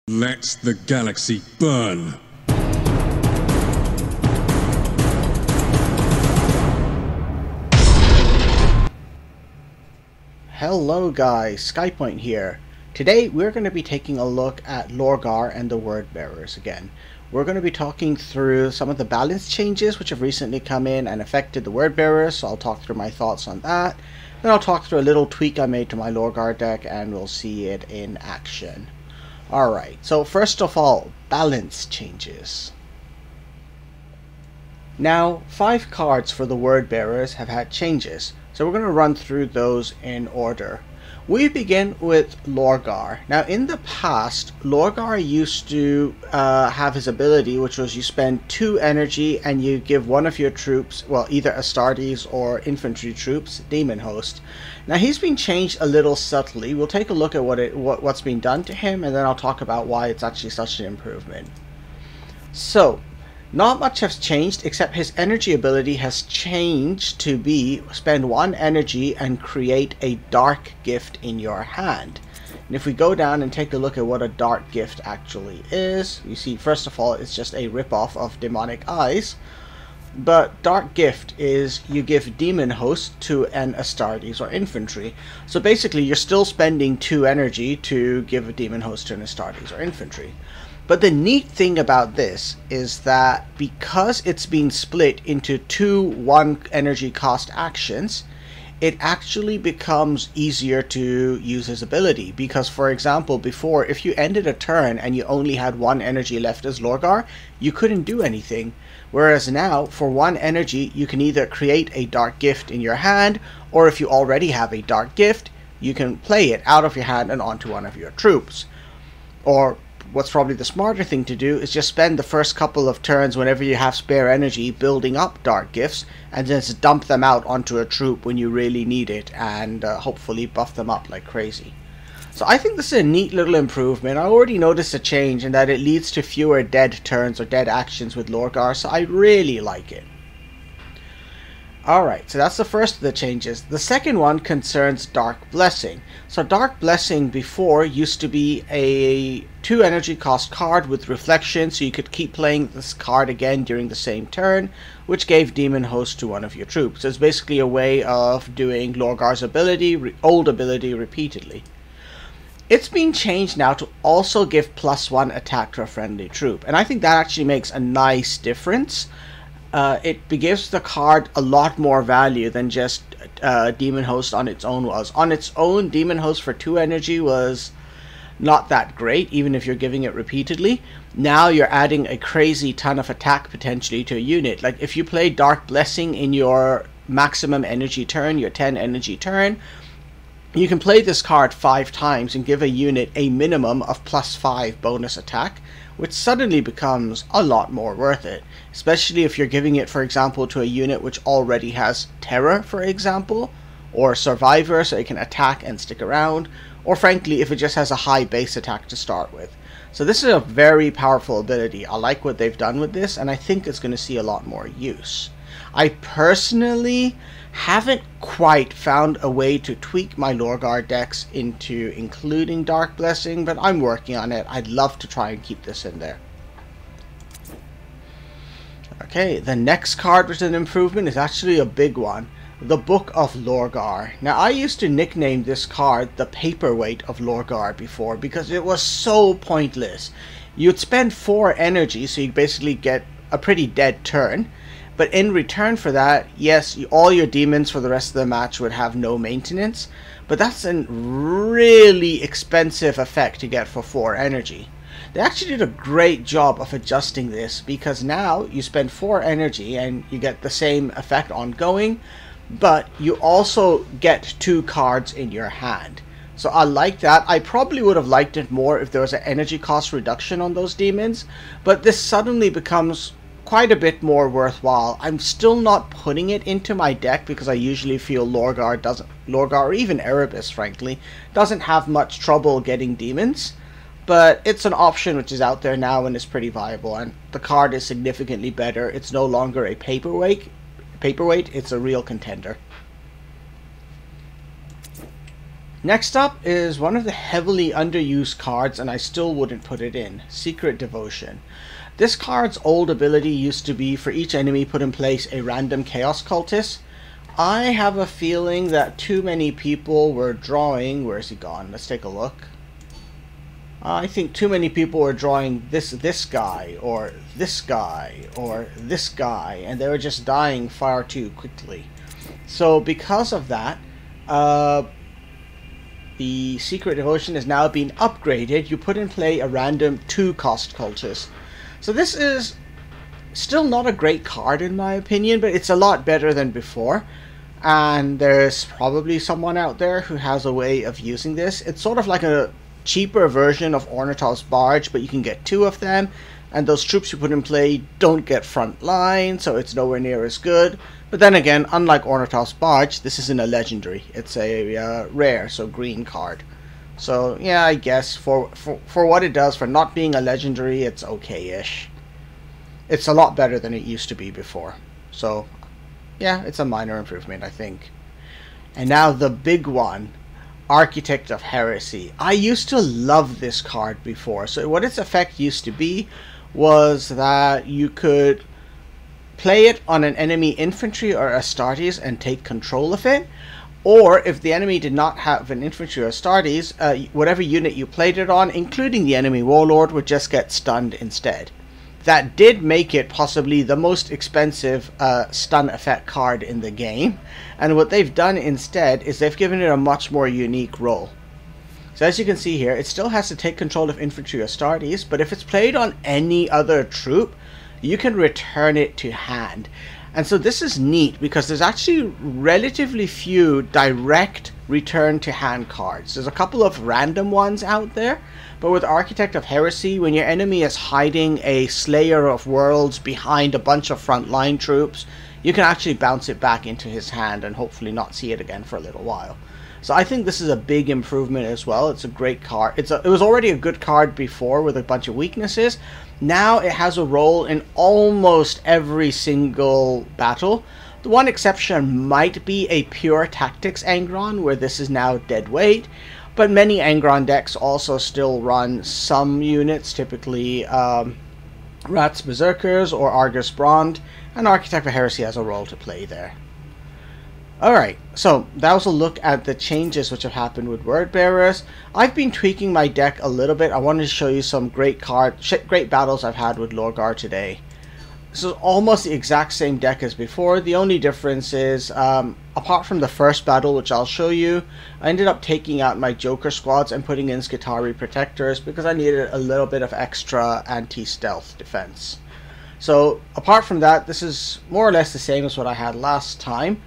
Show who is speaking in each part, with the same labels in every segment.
Speaker 1: Let the galaxy burn.
Speaker 2: Hello guys, SkyPoint here. Today we're going to be taking a look at Lorgar and the Word Bearers again. We're going to be talking through some of the balance changes which have recently come in and affected the Word Bearers, so I'll talk through my thoughts on that. Then I'll talk through a little tweak I made to my Lorgar deck and we'll see it in action. Alright, so first of all, balance changes. Now, 5 cards for the Word Bearers have had changes, so we're going to run through those in order. We begin with Lorgar. Now, in the past, Lorgar used to have his ability, which was you spend 2 energy and you give one of your troops, well, either Astartes or infantry troops, Demon Host. Now, he's been changed a little subtly. We'll take a look at what's been done to him, and then I'll talk about why it's actually such an improvement. So, not much has changed, except his energy ability has changed to be spend 1 energy and create a dark gift in your hand. And if we go down and take a look at what a dark gift actually is, you see, first of all, it's just a ripoff of Demonic Eyes. But dark gift is you give Demon Host to an Astartes or infantry. So basically, you're still spending 2 energy to give a Demon Host to an Astartes or infantry. But the neat thing about this is that because it's been split into 2 1 energy cost actions, it actually becomes easier to use his ability. Because, for example, before, if you ended a turn and you only had 1 energy left as Lorgar, you couldn't do anything. Whereas now, for 1 energy, you can either create a dark gift in your hand, or if you already have a dark gift, you can play it out of your hand and onto one of your troops. Or what's probably the smarter thing to do is just spend the first couple of turns whenever you have spare energy building up dark gifts and just dump them out onto a troop when you really need it and hopefully buff them up like crazy. So I think this is a neat little improvement. I already noticed a change in that it leads to fewer dead turns or dead actions with Lorgar, so I really like it. Alright, so that's the first of the changes. The second one concerns Dark Blessing. So Dark Blessing before used to be a 2 energy cost card with reflection, so you could keep playing this card again during the same turn, which gave Demon Host to one of your troops. So it's basically a way of doing Lorgar's old ability repeatedly. It's been changed now to also give +1 attack to a friendly troop, and I think that actually makes a nice difference. It gives the card a lot more value than just Demon Host on its own was. On its own, Demon Host for 2 energy was not that great, even if you're giving it repeatedly. Now you're adding a crazy ton of attack potentially to a unit. Like if you play Dark Blessing in your maximum energy turn, your 10 energy turn, you can play this card 5 times and give a unit a minimum of +5 bonus attack, which suddenly becomes a lot more worth it. Especially if you're giving it, for example, to a unit which already has Terror, for example, or Survivor, so it can attack and stick around, or frankly, if it just has a high base attack to start with. So this is a very powerful ability. I like what they've done with this, and I think it's going to see a lot more use. I personally haven't quite found a way to tweak my Lorgar decks into including Dark Blessing, but I'm working on it. I'd love to try and keep this in there. Okay, the next card with an improvement is actually a big one. The Book of Lorgar. Now, I used to nickname this card the Paperweight of Lorgar before because it was so pointless. You'd spend 4 energy, so you basically get a pretty dead turn. But in return for that, yes, all your demons for the rest of the match would have no maintenance. But that's a really expensive effect to get for 4 energy. They actually did a great job of adjusting this because now you spend 4 energy and you get the same effect ongoing, but you also get 2 cards in your hand. So I like that. I probably would have liked it more if there was an energy cost reduction on those demons, but this suddenly becomes quite a bit more worthwhile. I'm still not putting it into my deck because I usually feel Lorgar or even Erebus, frankly, doesn't have much trouble getting demons. But it's an option which is out there now and is pretty viable, and the card is significantly better. It's no longer a paperweight, it's a real contender. Next up is one of the heavily underused cards, and I still wouldn't put it in, Secret Devotion. This card's old ability used to be for each enemy put in place a random Chaos Cultist. I have a feeling that too many people were drawing... Where's he gone? Let's take a look. I think too many people were drawing this guy, or this guy, or this guy, and they were just dying far too quickly. So because of that, the Secret Devotion is now being upgraded. You put in play a random 2-cost cultist. So this is still not a great card in my opinion, but it's a lot better than before. And there's probably someone out there who has a way of using this. It's sort of like a cheaper version of Ornithop's Barge, but you can get 2 of them. And those troops you put in play don't get front line, so it's nowhere near as good. But then again, unlike Ornithop's Barge, this isn't a legendary. It's a rare, so green card. So yeah, I guess for what it does, for not being a legendary, it's okay-ish. It's a lot better than it used to be before. So yeah, it's a minor improvement, I think. And now the big one, Architect of Heresy. I used to love this card before. So what its effect used to be was that you could play it on an enemy infantry or Astartes and take control of it. Or if the enemy did not have an infantry or Astartes, whatever unit you played it on, including the enemy warlord, would just get stunned instead. That did make it possibly the most expensive stun effect card in the game. And what they've done instead is they've given it a much more unique role. So as you can see here, it still has to take control of infantry or Astartes, but if it's played on any other troop, you can return it to hand. And so this is neat because there's actually relatively few direct return to hand cards. There's a couple of random ones out there, but with Architect of Heresy, when your enemy is hiding a Slayer of Worlds behind a bunch of frontline troops, you can actually bounce it back into his hand and hopefully not see it again for a little while. So I think this is a big improvement as well. It's a great card. It was already a good card before with a bunch of weaknesses. Now it has a role in almost every single battle. The one exception might be a pure tactics Angron, where this is now dead weight. But many Angron decks also still run some units, typically Rats Berserkers or Argus Brand, and Architect of Heresy has a role to play there. Alright, so that was a look at the changes which have happened with Word Bearers. I've been tweaking my deck a little bit. I wanted to show you some great battles I've had with Lorgar today. This is almost the exact same deck as before. The only difference is, apart from the first battle, which I'll show you, I ended up taking out my Joker squads and putting in Skitarii Protectors because I needed a little bit of extra anti-stealth defense. So, apart from that, this is more or less the same as what I had last time.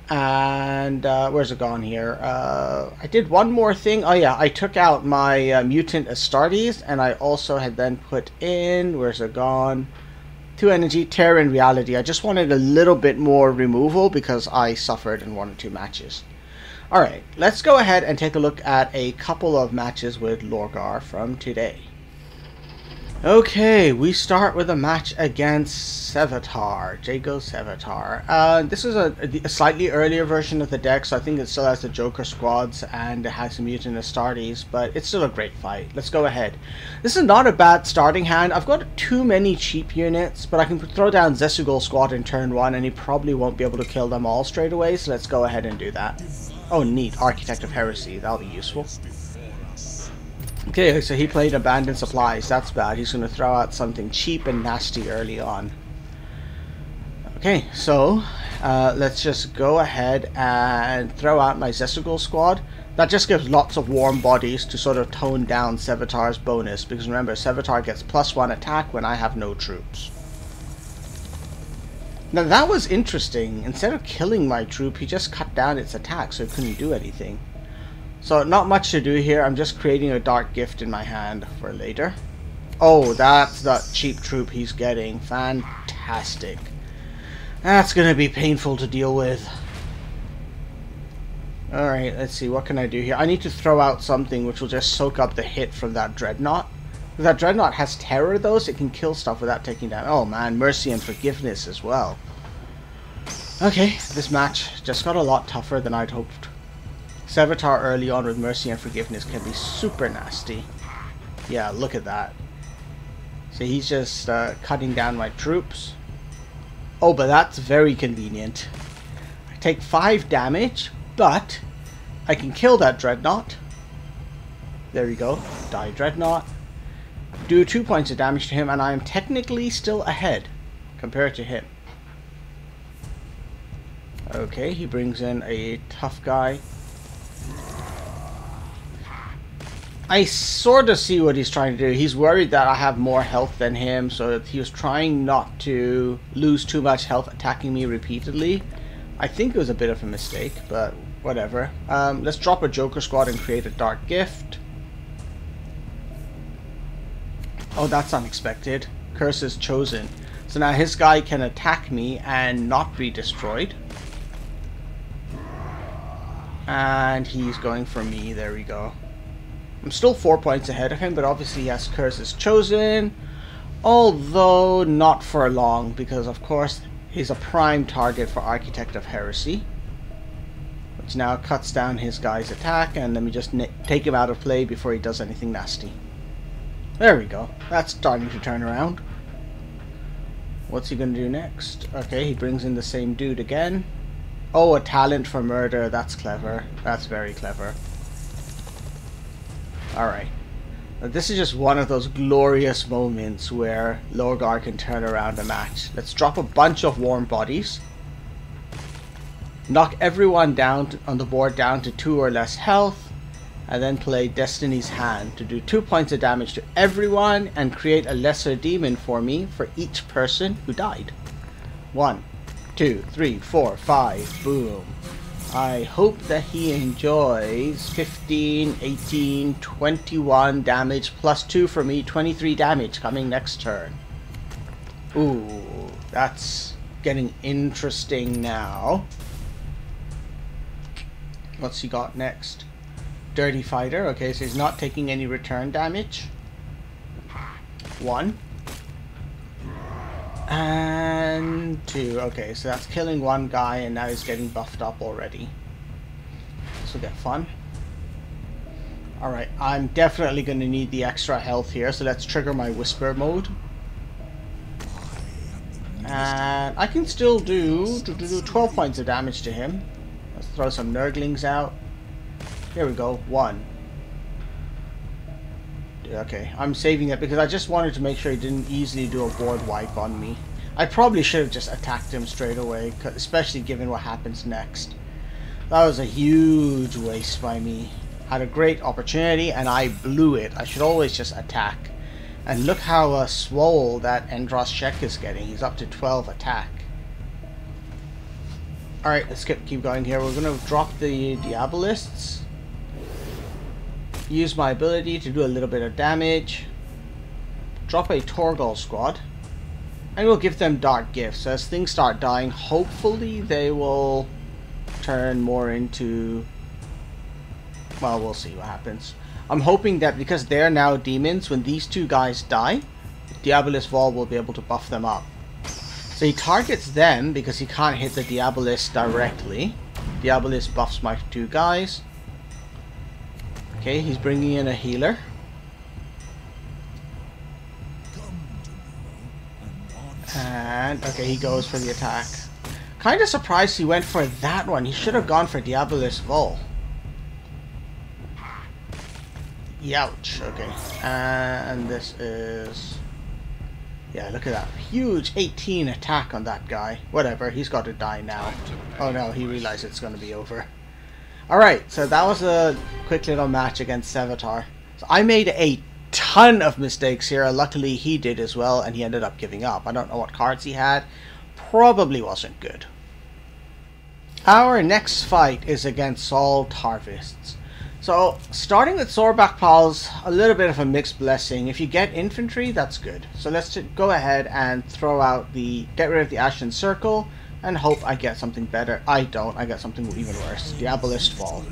Speaker 2: And where's it gone here? I did one more thing. Oh yeah, I took out my mutant Astartes, and I also had then put in, where's it gone? 2 energy, Terror and Reality. I just wanted a little bit more removal because I suffered in 1 or 2 matches. Alright, let's go ahead and take a look at a couple of matches with Lorgar from today. Okay, we start with a match against Sevatar, Jago Sevatar. This is a slightly earlier version of the deck, so I think it still has the Joker squads and it has some Mutant Astartes, but it's still a great fight. Let's go ahead. This is not a bad starting hand. I've got too many cheap units, but I can throw down Zesugol squad in turn 1 and he probably won't be able to kill them all straight away, so let's go ahead and do that. Oh neat, Architect of Heresy, that'll be useful. Okay, so he played Abandoned Supplies. That's bad. He's going to throw out something cheap and nasty early on. Okay, so let's just go ahead and throw out my Zesugol squad. That just gives lots of warm bodies to sort of tone down Sevatar's bonus. Because remember, Sevatar gets +1 attack when I have no troops. Now that was interesting. Instead of killing my troop, he just cut down its attack so it couldn't do anything. So not much to do here. I'm just creating a Dark Gift in my hand for later. Oh, that's that cheap troop he's getting. Fantastic. That's going to be painful to deal with. Alright, let's see. What can I do here? I need to throw out something which will just soak up the hit from that Dreadnought. That Dreadnought has terror though, so it can kill stuff without taking down. Oh man, Mercy and Forgiveness as well. Okay, this match just got a lot tougher than I'd hoped. Sevatar early on with Mercy and Forgiveness can be super nasty. Yeah, look at that. So he's just cutting down my troops. Oh, but that's very convenient. I take 5 damage, but I can kill that Dreadnought. There we go. Die Dreadnought. Do 2 points of damage to him, and I am technically still ahead compared to him. Okay, he brings in a tough guy. I sort of see what he's trying to do. He's worried that I have more health than him, so he was trying not to lose too much health attacking me repeatedly. I think it was a bit of a mistake, but whatever. Let's drop a Joker Squad and create a Dark Gift. Oh, that's unexpected. Curse is chosen. So now his guy can attack me and not be destroyed. And he's going for me. There we go. I'm still 4 points ahead of him, but obviously he has Curses Chosen. Although not for long, because of course he's a prime target for Architect of Heresy. Which now cuts down his guy's attack, and let me just take him out of play before he does anything nasty. There we go. That's starting to turn around. What's he going to do next? Okay, he brings in the same dude again. Oh, a talent for murder. That's clever. That's very clever. Alright. This is just one of those glorious moments where Lorgar can turn around a match. Let's drop a bunch of warm bodies. Knock everyone down on the board down to 2 or less health. And then play Destiny's Hand to do 2 points of damage to everyone and create a lesser demon for me for each person who died. 1, 2, 3, 4, 5. Boom. I hope that he enjoys 15, 18, 21 damage plus 2 for me, 23 damage coming next turn. Ooh, that's getting interesting now. What's he got next? Dirty Fighter. Okay, so he's not taking any return damage. 1. And 2. Okay, so that's killing one guy, and now he's getting buffed up already. This will get fun. Alright, I'm definitely going to need the extra health here, so let's trigger my Whisper mode. And I can still do 12 points of damage to him. Let's throw some Nurglings out. Here we go. 1. Okay, I'm saving it because I just wanted to make sure he didn't easily do a board wipe on me. I probably should have just attacked him straight away, especially given what happens next. That was a huge waste by me. Had a great opportunity and I blew it. I should always just attack. And look how swole that Endros check is getting. He's up to 12 attack. Alright, let's keep going here. We're going to drop the Diabolists. Use my ability to do a little bit of damage. Drop a Torgal squad. And we'll give them Dark Gifts. So as things start dying, hopefully they will turn more into... Well, we'll see what happens. I'm hoping that because they're now demons, when these two guys die, Diabolist Vol will be able to buff them up. So he targets them because he can't hit the Diabolist directly. Diabolist buffs my 2 guys. Okay, he's bringing in a healer. And, okay, he goes for the attack. Kind of surprised he went for that one. He should have gone for Diabolist Vol. Youch, okay. And this is... Yeah, look at that. Huge 18 attack on that guy. Whatever, he's got to die now. Oh no, he realized it's going to be over. Alright, so that was a quick little match against Sevatar. So I made a ton of mistakes here. Luckily he did as well, and he ended up giving up. I don't know what cards he had. Probably wasn't good. Our next fight is against Saul Tarvists. So, starting with Sorbak Pals, a little bit of a mixed blessing. If you get infantry, that's good. So let's go ahead and throw out get rid of the Ashen Circle, and hope I get something better. I don't, I get something even worse. Diabolist Fall.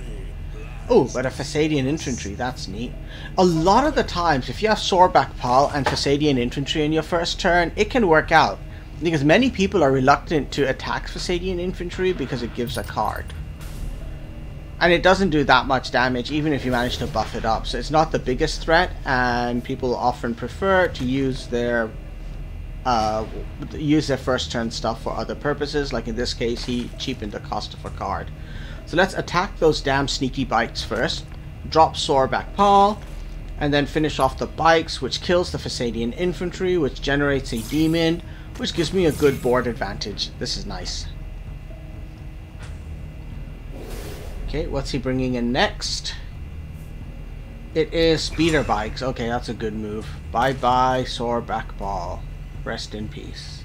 Speaker 2: Oh, but a Fasadian Infantry, that's neat. A lot of the times, if you have Sorbak Pal and Fasadian Infantry in your first turn, it can work out. Because many people are reluctant to attack Fasadian Infantry because it gives a card. And it doesn't do that much damage even if you manage to buff it up. So it's not the biggest threat, and people often prefer to use their first turn stuff for other purposes. Like in this case, he cheapened the cost of a card. So let's attack those damn sneaky bikes first. Drop Soreback Paw, and then finish off the bikes, which kills the Fasadian infantry, which generates a demon, which gives me a good board advantage. This is nice. Okay, what's he bringing in next? It is speeder bikes. Okay, that's a good move. Bye bye, Soreback Ball. Rest in peace.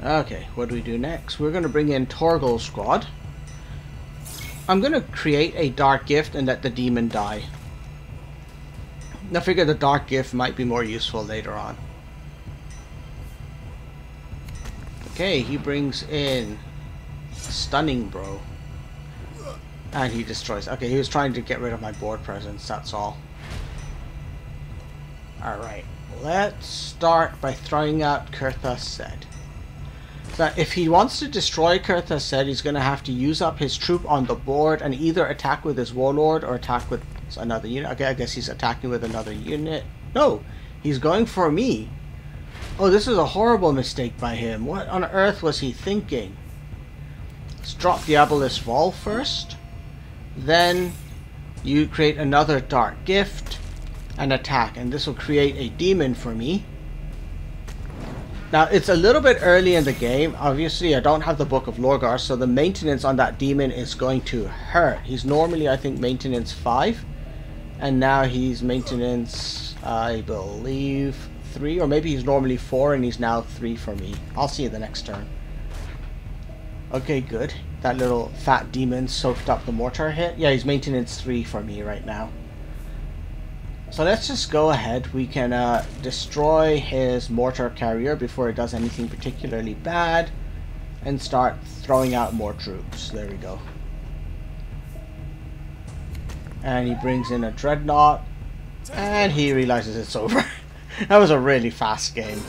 Speaker 2: Okay, what do we do next? We're going to bring in Torgal Squad. I'm going to create a Dark Gift and let the demon die. I figure the Dark Gift might be more useful later on. Okay, he brings in Stunning Bro. And he destroys. Okay, he was trying to get rid of my board presence, that's all. Alright, let's start by throwing out Kurtha Sed. So if he wants to destroy Kurtha Sed, he's going to have to use up his troop on the board and either attack with his warlord or attack with another unit. Okay, I guess he's attacking with another unit. No, he's going for me. Oh, this is a horrible mistake by him. What on earth was he thinking? Let's drop Diabolus Vol first. Then you create another Dark Gift and attack, and this will create a demon for me. Now it's a little bit early in the game. Obviously I don't have the Book of Lorgar, so the maintenance on that demon is going to hurt. He's normally, I think, maintenance 5, and now he's maintenance, I believe, 3, or maybe he's normally 4 and he's now 3 for me. I'll see you the next turn. Okay, good. That little fat demon soaked up the mortar hit. Yeah, he's maintenance 3 for me right now. So let's just go ahead. We can destroy his mortar carrier before it does anything particularly bad and start throwing out more troops. There we go. And he brings in a dreadnought and he realizes it's over. That was a really fast game.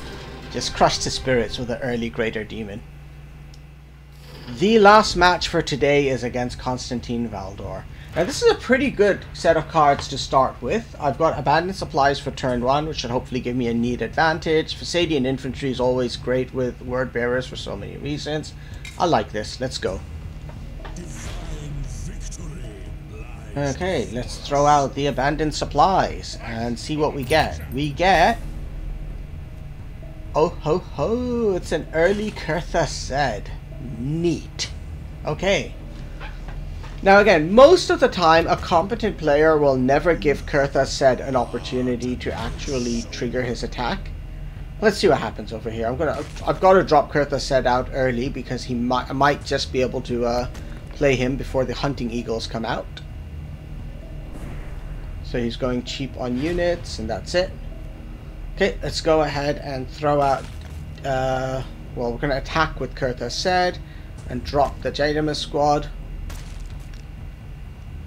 Speaker 2: Just crushed his spirits with an early greater demon. The last match for today is against Constantine Valdor. Now this is a pretty good set of cards to start with. I've got Abandoned Supplies for turn 1, which should hopefully give me a neat advantage. Fasadian Infantry is always great with Word Bearers for so many reasons. I like this. Let's go. Okay, let's throw out the Abandoned Supplies and see what we get. We get... oh ho ho! It's an early Kurtha Sed. Neat. Okay. Now again, most of the time a competent player will never give Kurtha Sed an opportunity to actually trigger his attack. Let's see what happens over here. I've got to drop Kurtha Sed out early because he might just be able to play him before the Hunting Eagles come out. So he's going cheap on units and that's it. Okay, let's go ahead and throw out well, we're going to attack with Kurtha Sed and drop the Jadimus squad.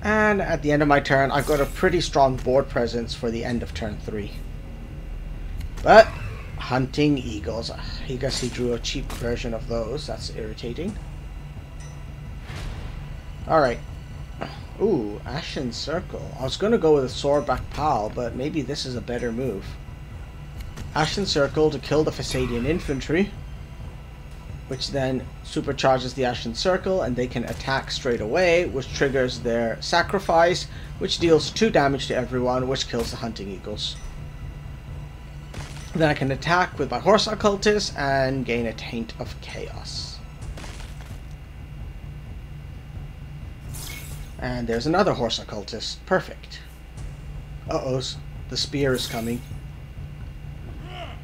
Speaker 2: And at the end of my turn, I've got a pretty strong board presence for the end of turn 3. But, Hunting Eagles. I guess he drew a cheap version of those. That's irritating. Alright. Ooh, Ashen Circle. I was going to go with a Soreback Pal, but maybe this is a better move. Ashen Circle to kill the Fasadian Infantry, which then supercharges the Ashen Circle and they can attack straight away, which triggers their sacrifice, which deals 2 damage to everyone, which kills the Hunting Eagles. Then I can attack with my Horse Occultist and gain a Taint of Chaos. And there's another Horse Occultist. Perfect. Uh-oh, the spear is coming.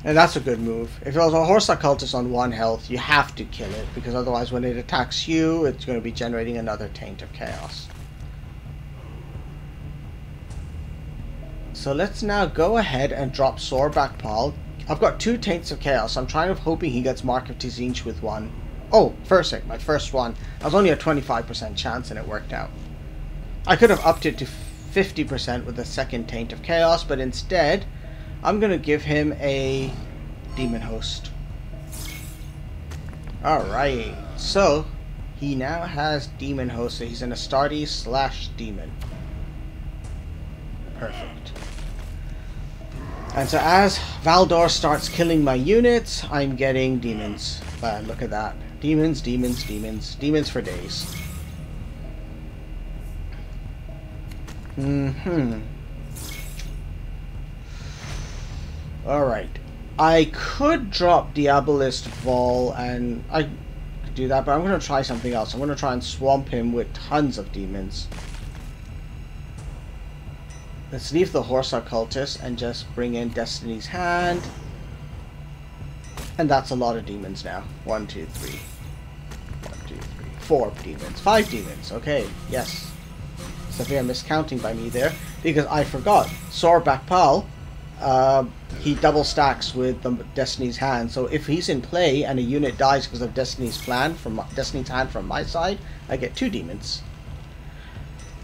Speaker 2: And that's a good move. If it was a Horse Occultist on 1 health, you have to kill it, because otherwise when it attacks you, it's going to be generating another Taint of Chaos. So let's now go ahead and drop Soreback Paul. I've got 2 Taints of Chaos. I'm hoping he gets Mark of Tzinch with 1. Oh, Fursic, my first one. I was only a 25% chance and it worked out. I could have upped it to 50% with the second Taint of Chaos, but instead I'm going to give him a Demon Host. Alright, so he now has Demon Host, so he's an Astartes / Demon. Perfect. And so as Valdor starts killing my units, I'm getting demons. Look at that. Demons, demons, demons. Demons for days. Alright. I could drop Diabolist Vol, and I could do that, but I'm going to try something else. I'm going to try and swamp him with tons of demons. Let's leave the Horse Occultist and just bring in Destiny's Hand. And that's a lot of demons now. 1, 2, 3. 1, 2, 3. 4 demons. 5 demons. Okay, yes. Severe miscounting by me there, because I forgot. Sorback Pal, he double stacks with the Destiny's Hand. So if he's in play and a unit dies because of Destiny's Hand from my side, I get 2 demons.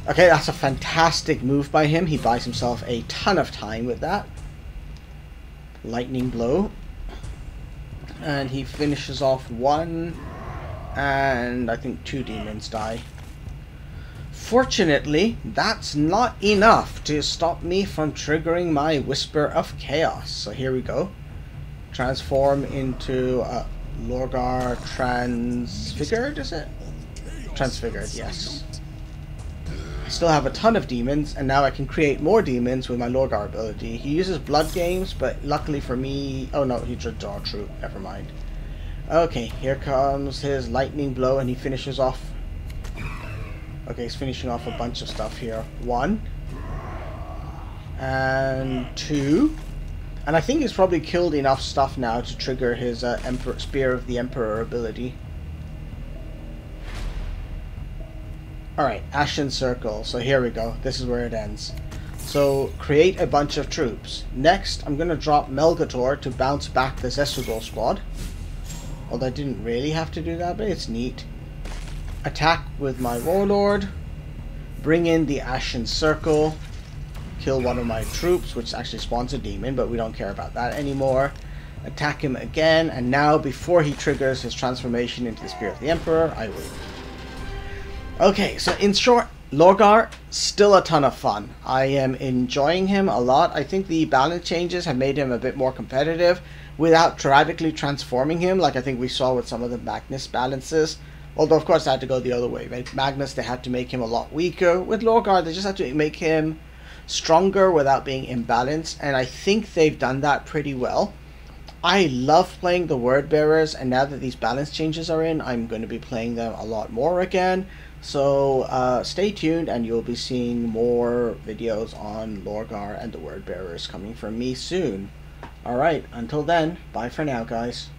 Speaker 2: Okay, that's a fantastic move by him. He buys himself a ton of time with that. Lightning Blow. And he finishes off 1, and I think 2 demons die. Fortunately, that's not enough to stop me from triggering my Whisper of Chaos. So here we go. Transform into Lorgar Transfigured, is it? Transfigured, yes. Still have a ton of demons, and now I can create more demons with my Lorgar ability. He uses Blood Games, but luckily for me... Oh no, he drew Draw True. Never mind. Okay, here comes his Lightning Blow, and he finishes off... Okay, he's finishing off a bunch of stuff here. 1. And 2. And I think he's probably killed enough stuff now to trigger his Spear of the Emperor ability. Alright, Ashen Circle. So here we go. This is where it ends. So, create a bunch of troops. Next, I'm going to drop Melgator to bounce back the Zesugol squad. Although I didn't really have to do that, but it's neat. Attack with my Warlord. Bring in the Ashen Circle. Kill one of my troops, which actually spawns a demon, but we don't care about that anymore. Attack him again, and now, before he triggers his transformation into the Spear of the Emperor, I win. Okay, so in short, Lorgar, still a ton of fun. I am enjoying him a lot. I think the balance changes have made him a bit more competitive without radically transforming him, like I think we saw with some of the Magnus balances. Although, of course, I had to go the other way. Right? Magnus, they had to make him a lot weaker. With Lorgar, they just had to make him stronger without being imbalanced, and I think they've done that pretty well. I love playing the Word Bearers, and now that these balance changes are in, I'm going to be playing them a lot more again. So stay tuned, and you'll be seeing more videos on Lorgar and the Word Bearers coming from me soon. Alright, until then, bye for now, guys.